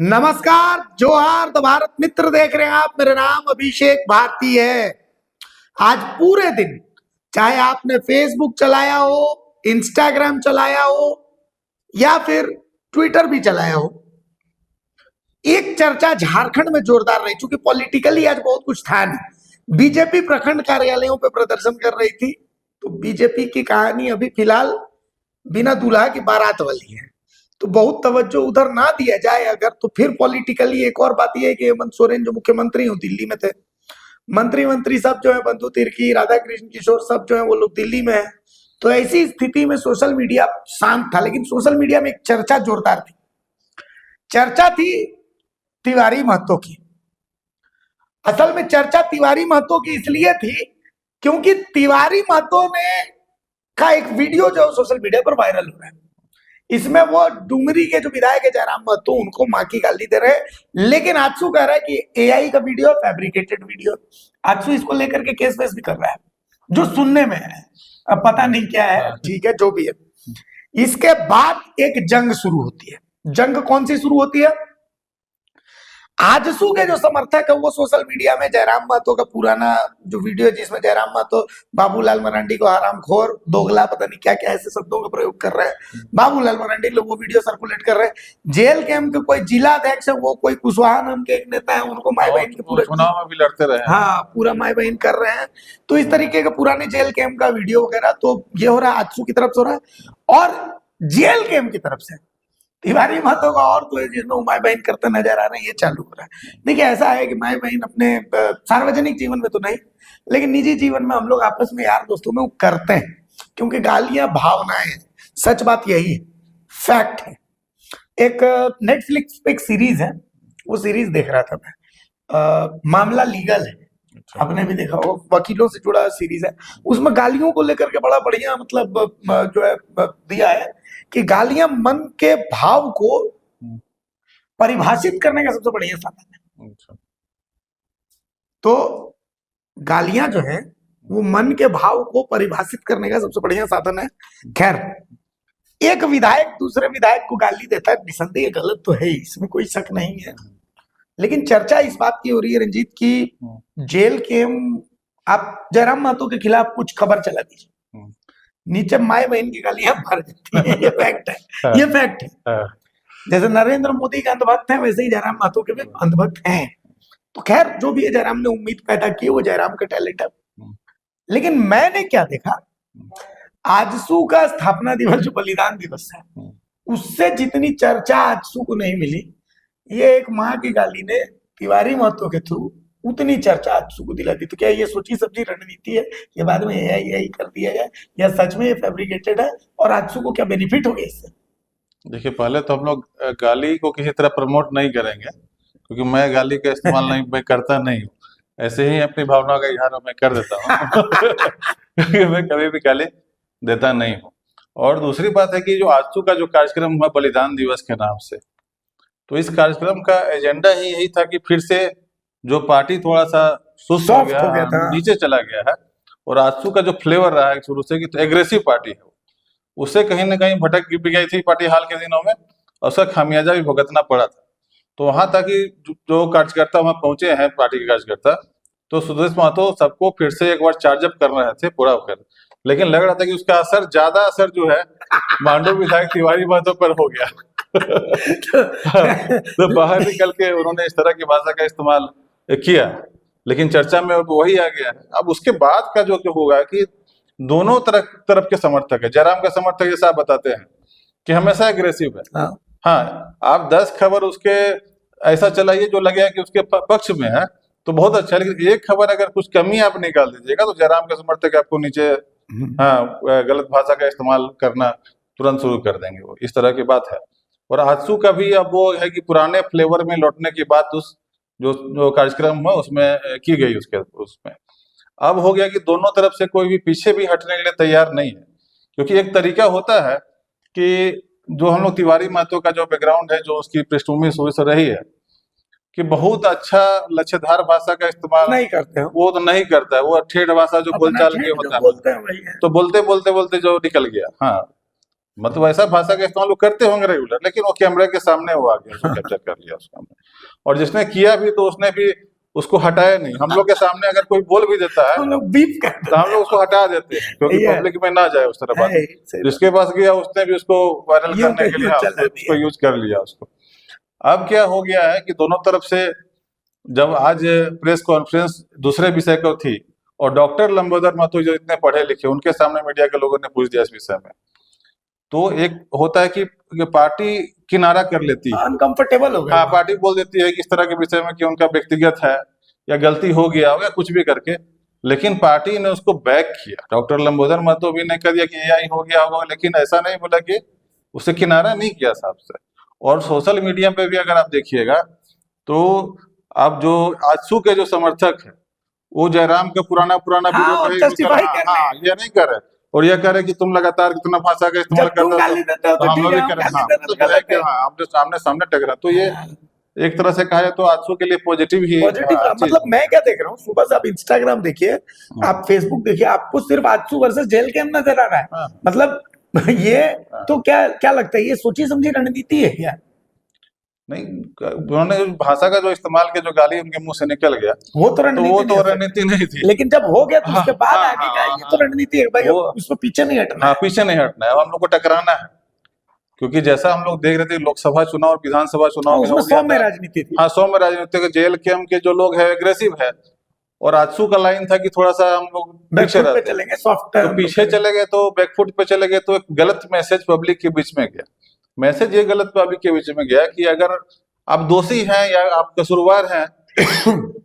नमस्कार, जोहार द भारत मित्र देख रहे हैं आप। मेरा नाम अभिषेक भारती है। आज पूरे दिन चाहे आपने फेसबुक चलाया हो, इंस्टाग्राम चलाया हो या फिर ट्विटर भी चलाया हो, एक चर्चा झारखंड में जोरदार रही। चूंकि पॉलिटिकली आज बहुत कुछ था नहीं। बीजेपी प्रखंड कार्यालयों पे प्रदर्शन कर रही थी, तो बीजेपी की कहानी अभी फिलहाल बिना दूल्हा की बारात वाली है, तो बहुत तवज्जो उधर ना दिया जाए अगर, तो फिर पॉलिटिकली एक और बात यह है कि हेमंत सोरेन जो मुख्यमंत्री हो दिल्ली में थे, मंत्री सब जो है, बंधु तिर्की, राधा कृष्ण किशोर सब जो है वो लोग दिल्ली में है। तो ऐसी स्थिति में सोशल मीडिया शांत था, लेकिन सोशल मीडिया में एक चर्चा जोरदार थी। चर्चा थी तिवारी महतो की। असल में चर्चा तिवारी महतो की इसलिए थी क्योंकि तिवारी महतो ने का एक वीडियो जो सोशल मीडिया पर वायरल हो रहा है। इसमें वो डुमरी के जो विधायक है जयराम महतो, उनको मां की गाली दे रहे हैं, लेकिन आजसू कह रहा है कि एआई का वीडियो, फैब्रिकेटेड वीडियो। आजसू इसको लेकर के केस वेस भी कर रहा है, जो सुनने में है, अब पता नहीं क्या है, ठीक है जो भी है। इसके बाद एक जंग शुरू होती है। जंग कौन सी शुरू होती है? आजसू के जो समर्थक है वो सोशल मीडिया में जयराम महतो का पुराना जो वीडियो है, जिसमें जयराम महतो बाबूलाल मरांडी को हरामखोर, दोगला, पता नहीं क्या क्या ऐसे शब्दों का प्रयोग कर रहे हैं। बाबूलाल मरांडी लोग वो वीडियो सर्कुलेट कर रहे हैं। जेल कैंप के कोई जिला अध्यक्ष है, वो कोई कुशवाहा नाम के एक नेता है, उनको माई बहन के पूरे चुनाव में भी लड़ते रहे, हाँ पूरा माई बहन कर रहे हैं। तो इस तरीके का पुराने जेल कैंप का वीडियो वगैरह, तो ये हो रहा है आजसू की तरफ से हो रहा है। और जेल कैंप की तरफ से तिवारी महतो का और तो है जिसमें वो माई बहन करते नजर आ रहे हैं, ये चालू हो रहा है। देखिए ऐसा है कि माई बहन अपने सार्वजनिक जीवन में तो नहीं, लेकिन निजी जीवन में हम लोग आपस में यार दोस्तों में वो करते हैं, क्योंकि गालियां भावनाएं हैं। सच बात यही है, फैक्ट है। एक नेटफ्लिक्स पे एक सीरीज है, वो सीरीज देख रहा था मैं, मामला लीगल है, आपने भी देखा हो, वकीलों से जुड़ा सीरीज है। उसमें गालियों को लेकर के बड़ा बढ़िया मतलब जो है दिया है कि गालियां मन के भाव को परिभाषित करने का सबसे बढ़िया साधन है। तो गालियां जो है वो मन के भाव को परिभाषित करने का सबसे बढ़िया साधन है। खैर, एक विधायक दूसरे विधायक को गाली देता है, निसंदेह गलत तो है, इसमें कोई शक नहीं है। लेकिन चर्चा इस बात की हो रही है रंजीत की जेल के आप जयराम महतो के खिलाफ कुछ खबर चला दीजिए, नीचे माए बहन की गालियां भर जाती है। ये फैक्ट है, ये फैक्ट है। जैसे नरेंद्र मोदी के अंधभक्त हैं, वैसे ही जयराम महतो के भी अंधभक्त हैं। तो खैर जो भी है, जयराम ने उम्मीद पैदा की, वो जयराम का टैलेंट है। लेकिन मैंने क्या देखा, आजसू का स्थापना दिवस जो बलिदान दिवस है, उससे जितनी चर्चा आजसू को नहीं मिली, ये एक माँ की गाली ने तिवारी महतो के थ्रू उतनी चर्चा आजसू को दिला दी। तो क्या ये सोची समझी रणनीति है, ये बाद में एआई कर दिया जाए, या सच में ये फैब्रिकेटेड है और आजसू को क्या बेनिफिट हो गया इससे? देखिए, पहले तो हम लोग गाली को किसी तरह प्रमोट नहीं करेंगे, क्योंकि मैं गाली का इस्तेमाल नहीं मैं करता नहीं हूँ। ऐसे ही अपनी भावना का इजहार मैं कर देता हूँ। क्योंकि मैं कभी भी गाली देता नहीं हूँ। और दूसरी बात है कि जो आजसू का जो कार्यक्रम हुआ बलिदान दिवस के नाम से, तो इस कार्यक्रम का एजेंडा ही यही था कि फिर से जो पार्टी थोड़ा सा सुस्त हो गया था, नीचे चला गया है, और आजसू का जो फ्लेवर रहा है शुरू से कि तो एग्रेसिव पार्टी है, उससे कहीं ना कहीं भटक भी गई थी पार्टी हाल के दिनों में, और उसका खामियाजा भी भुगतना पड़ा था। तो वहां तक कि जो कार्यकर्ता वहां पहुंचे हैं, पार्टी के कार्यकर्ता, तो सुदेश महतो सबको फिर से एक बार चार्जअप कर रहे थे पूरा होकर, लेकिन लग रहा था कि उसका असर, ज्यादा असर जो है मांडू विधायक तिवारी महतो पर हो गया। तो बाहर निकल के उन्होंने इस तरह की भाषा का इस्तेमाल किया, लेकिन चर्चा में वही आ गया है। अब उसके बाद का जो होगा कि दोनों तरफ के समर्थक है, जयराम का समर्थक जैसा आप बताते हैं कि हमेशा एग्रेसिव है। हाँ, आप 10 खबर उसके ऐसा चलाइए जो लगे कि उसके पक्ष में है, तो बहुत अच्छा, लेकिन एक खबर अगर कुछ कमी आप निकाल दीजिएगा तो जयराम के समर्थक आपको नीचे गलत भाषा का इस्तेमाल करना तुरंत शुरू कर देंगे। वो इस तरह की बात है। और आजसू का भी अब वो है कि पुराने फ्लेवर में लौटने की बात उस जो कार्यक्रम हुआ उसमें की गई, उसमें अब हो गया कि दोनों तरफ से कोई भी पीछे भी हटने के लिए तैयार नहीं है। क्योंकि एक तरीका होता है कि जो हम लोग तिवारी महतो का जो बैकग्राउंड है, जो उसकी पृष्ठभूमि शुरू से रही है, कि बहुत अच्छा लच्छेदार भाषा का इस्तेमाल नहीं करते हैं, वो तो नहीं करता है। वो ठेठ भाषा जो बोलचाल के होता है, तो बोलते बोलते जो निकल गया। हाँ, मतलब ऐसा भाषा का इस्तेमाल वो करते होंगे रेगुलर, लेकिन वो कैमरे के सामने वो आ गया, उसको कैप्चर कर लिया उसका हमने। और जिसने किया भी तो उसने भी उसको हटाया नहीं। हम लोग के सामने अगर कोई बोल भी देता है हम लोग बीप करते तो हम लोग उसको हटा देते हैं, क्योंकि ये है। पब्लिक में ना जाए उस तरह बात। है, सही जिसके पास गया उसने भी उसको वायरल यूं करने के लिए यूं चला उसको यूज कर लिया उसको। अब क्या हो गया है कि दोनों तरफ से जब आज प्रेस कॉन्फ्रेंस दूसरे विषय को थी और डॉक्टर लंबोदर महतो जो इतने पढ़े लिखे, उनके सामने मीडिया के लोगों ने पूछ दिया इस विषय में, तो एक होता है कि पार्टी किनारा कर लेती है, अनकंफर्टेबल हो गया। हाँ पार्टी बोल देती है कि इस तरह के विषय में कि उनका व्यक्तिगत है या गलती हो गया होगा कुछ भी करके, लेकिन पार्टी ने उसको बैक किया। डॉक्टर लंबोदर महतो भी ने कह दिया कि एआई हो गया होगा, लेकिन ऐसा नहीं बोला कि उसे किनारा नहीं किया साहब से। और सोशल मीडिया पे भी अगर आप देखिएगा तो अब जो आजसू के जो समर्थक है वो जयराम का पुराना वीडियो हाँ, पे justify कर रहे हैं। ये नहीं कर रहे, और ये कह रहे कि तुम लगातार कितना भाषा का इस्तेमाल जब तुम करते गाली देते हो तो तो हम लोग ठीक भी है, कर हम रहे हैं। गाली देते तो गलत है। हाँ, हम जो सामने सामने टकरा, तो ये एक तरह से कहा जाए तो आजसू के लिए पॉजिटिव ही पॉजिटिव चीज मतलब मैं क्या देख रहा हूँ, सुबह से आप इंस्टाग्राम देखिए, आप फेसबुक देखिए, आपको सिर्फ आजसू वर्सेस जेल कैम्प नजर आ रहा है। हाँ। मतलब ये तो क्या क्या लगता है, ये सोची समझी रणनीति है क्या? नहीं, उन्होंने भाषा का जो इस्तेमाल किया, जो गाली उनके मुंह से निकल गया, वो तो तो रणनीति वो नहीं तो हो सकती। रणनीति नहीं थी। लेकिन जब हो गया तो उसके हाँ, बाद हाँ, आगे का हाँ, ये तो रणनीति है भाई, वो- उसको पीछे नहीं हटना हाँ, है। पीछे नहीं हटना है, अब हम लोग को टकराना है, क्योंकि जैसा हम लोग देख रहे थे लोकसभा चुनाव और विधानसभा चुनाव में उसमें हो गया सौम्य था। राजनीति थी। हाँ, सौम्य राजनीति के जेल कैम्प के जो लोग है एग्रेसिव है, और आजसू का लाइन था कि थोड़ा सा हम लोग पीछे बैकफुट पे रहते हैं। चलेंगे, सॉफ्ट तो पीछे चले गए, तो बैकफुट पे चले गए, तो एक गलत मैसेज पब्लिक के बीच में गया। मैसेज ये गलत पब्लिक के बीच में गया कि अगर आप दोषी हैं या आप कसूरवार हैं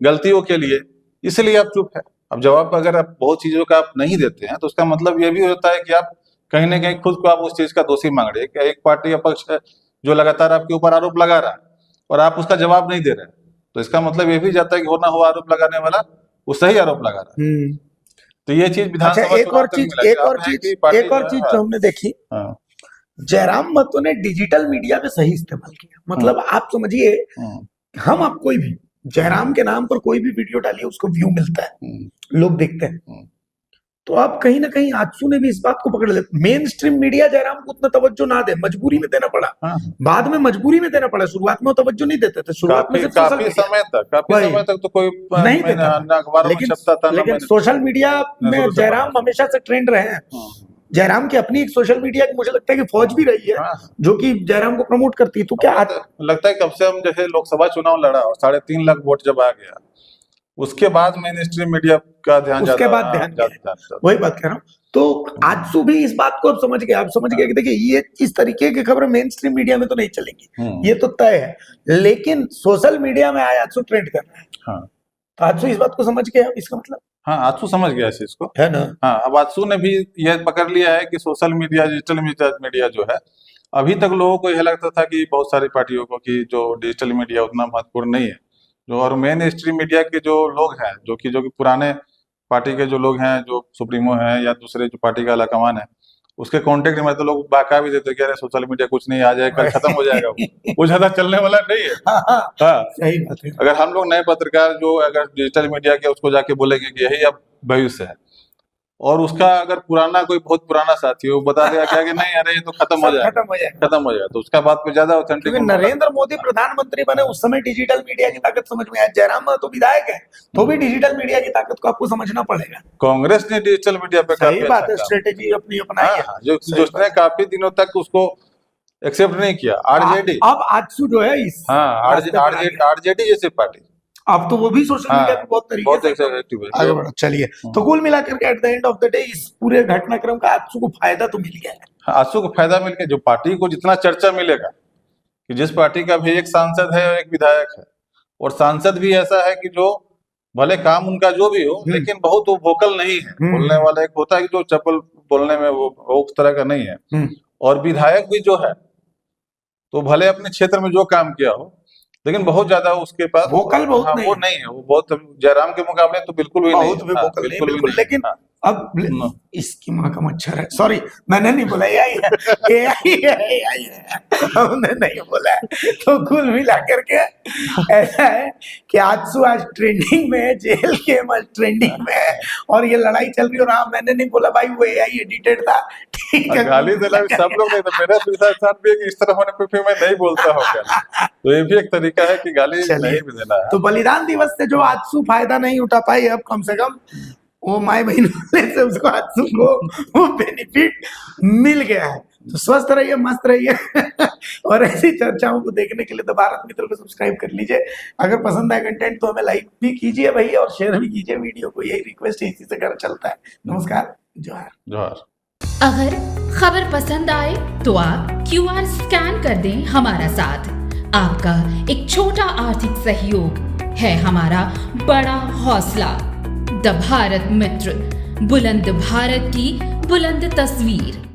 गलतियों के लिए, इसलिए आप चुप है। अब जवाब अगर आप बहुत चीजों का आप नहीं देते हैं तो उसका मतलब ये भी होता है कि आप कहीं ना कहीं खुद को आप उस चीज का दोषी मांग रहे हैं कि एक पार्टी या पक्ष है जो लगातार आपके ऊपर आरोप लगा रहा है और आप उसका जवाब नहीं दे रहे हैं, तो इसका मतलब ये भी जाता है कि हो ना हो आरोप लगाने वाला वो सही आरोप लगा रहा है। तो ये चीज अच्छा, विधानसभा एक चुनाव और तक चीज, मिला कि एक आप और हैं चीज, कि पार्टी एक और जो चीज है, जो हमने देखी, हाँ, जयराम महतो ने डिजिटल मीडिया में सही इस्तेमाल किया। मतलब आप समझिए, हम आप कोई भी जयराम के नाम पर कोई भी वीडियो डालिए, उसको व्यू मिलता है, लोग देखते हैं। तो आप कहीं ना कहीं आजसू ने भी इस बात को पकड़ लिया। मेन स्ट्रीम मीडिया जयराम को उतना तवज्जो ना दे, मजबूरी में देना पड़ा, हाँ। बाद में मजबूरी में देना पड़ा, शुरुआत में वो तवज्जो नहीं देते थे, शुरुआत में काफी सिर्फ सोशल काफी मीडिया समय तक तो कोई नहीं देता था। ना अखबारों में लेकिन छपता था, ना लेकिन मैंने- सोशल मीडिया ना में शुरू से जयराम पढ़ा। हमेशा से ट्रेंड रहे हैं। जयराम की अपनी एक सोशल मीडिया की मुझे लगता है कि फौज भी रही है, हाँ। जो कि जयराम को प्रमोट करती है। तो क्या लगता है कब से हम जैसे लोकसभा चुनाव लड़ा और 3.5 लाख वोट जब आ गया, उसके बाद मेन स्ट्रीम मीडिया का ध्यान उसके ज्यादा- बाद हाँ, ध्यान ज्यादा- गया। ज्यादा- वही बात कह रहा हूँ। तो आजसू भी इस बात को अब समझ गया, आप समझ गया कि देखिए ये इस तरीके की खबरें मेन स्ट्रीम मीडिया में तो नहीं चलेंगी, ये तो तय है। लेकिन सोशल मीडिया में आज आजसू ट्रेंड कर रहा है। हाँ। तो आजसू इस बात को समझ गया, इसका मतलब हाँ, आजसू समझ गया इस चीज को, है ना। हाँ, अब आजसू ने भी यह पकड़ लिया है कि सोशल मीडिया, डिजिटल मीडिया जो है, अभी तक लोगों को यह लगता था कि बहुत सारी पार्टियों को कि जो डिजिटल मीडिया उतना महत्वपूर्ण नहीं है, जो और मेन स्ट्रीम मीडिया के जो लोग हैं, जो कि पुराने पार्टी के जो लोग हैं, जो सुप्रीमो हैं या दूसरे जो पार्टी का आलाकमान है, उसके कांटेक्ट में तो लोग बाका भी देते कि अरे सोशल मीडिया कुछ नहीं, आ जाए कल खत्म हो जाएगा, वो ज्यादा चलने वाला नहीं है। हाँ, सही बात है। अगर हम लोग नए पत्रकार जो अगर डिजिटल मीडिया के उसको जाके बोलेंगे कि यही अब भविष्य है, और उसका अगर पुराना कोई बहुत पुराना साथी हो बता देगा क्या कि नहीं अरे ये तो खत्म हो जाएगा, तो उसका बात पे ज्यादा ऑथेंटिक। क्योंकि नरेंद्र मोदी प्रधानमंत्री बने उस समय डिजिटल मीडिया की ताकत समझ में आया। जयराम तो विधायक है, तो भी डिजिटल मीडिया की ताकत को आपको समझना पड़ेगा। कांग्रेस ने डिजिटल मीडिया पे सही काफी बात है, अच्छा काम स्ट्रेटेजी अपनी अपनाई है। हाँ, जिसने काफी दिनों तक उसको एक्सेप्ट नहीं किया, आरजेडी। अब आजसू जो है इस आरजेडी जैसी पार्टी, अब तो वो भी सोशल मीडिया पे बहुत तरीके से एक्टिव है। आगे बढ़ो। चलिए, तो कुल मिलाकर के at the end of the day इस पूरे घटनाक्रम का आजसू को फायदा तो मिल गया है। आजसू को फायदा मिल गया, जो पार्टी को जितना चर्चा मिलेगा, कि जिस पार्टी का भी एक सांसद है और एक विधायक है, और सांसद भी ऐसा है कि जो भले काम उनका जो भी हो लेकिन बहुत वो वोकल नहीं है, बोलने वाला एक होता है कि जो चपल बोलने में वो उस तरह का नहीं है, और विधायक भी जो है तो भले अपने क्षेत्र में जो काम किया हो लेकिन बहुत ज्यादा उसके पास वोकल बहुत वो नहीं है, वो बहुत जयराम के मुकाबले तो बिल्कुल भी नहीं है, बिल्कुल। लेकिन अब इसकी माँ का मच्छर है, सॉरी मैंने नहीं बोला, AI है, हमने नहीं बोला है। तो कुल मिला करके ऐसा है कि आजसू आज ट्रेंडिंग में है, जेल के ट्रेंडिंग में है, और ये लड़ाई चल रही है। और हाँ, मैंने नहीं बोला भाई, वो AI एडिटेड था, ठीक है। गाली देना भी सब लोग नहीं, तो मेरा साथ भी है कि इस तरह होने पे फिर मैं नहीं बोलता हूँ क्या, तो ये भी एक तरीका है कि गाली नहीं भी देना है। तो बलिदान दिवस से जो आजसू फायदा नहीं उठा पाई, अब कम से कम वो माई बहन वाले से उसको आजसू को वो बेनिफिट मिल गया है। तो स्वस्थ रहिए, मस्त रहिए और ऐसी चर्चाओं को देखने के लिए तो भारत मित्र को सब्सक्राइब कर लीजिए। अगर पसंद आए कंटेंट तो हमें लाइक भी कीजिए भैया, और शेयर भी कीजिए वीडियो को, यही रिक्वेस्ट है, इसी से घर चलता है। नमस्कार, जोहार जोहार। अगर खबर पसंद आए तो आप QR स्कैन कर दें हमारा साथ। आपका एक छोटा आर्थिक सहयोग है हमारा बड़ा हौसला। द भारत मित्र, बुलंद भारत की बुलंद तस्वीर।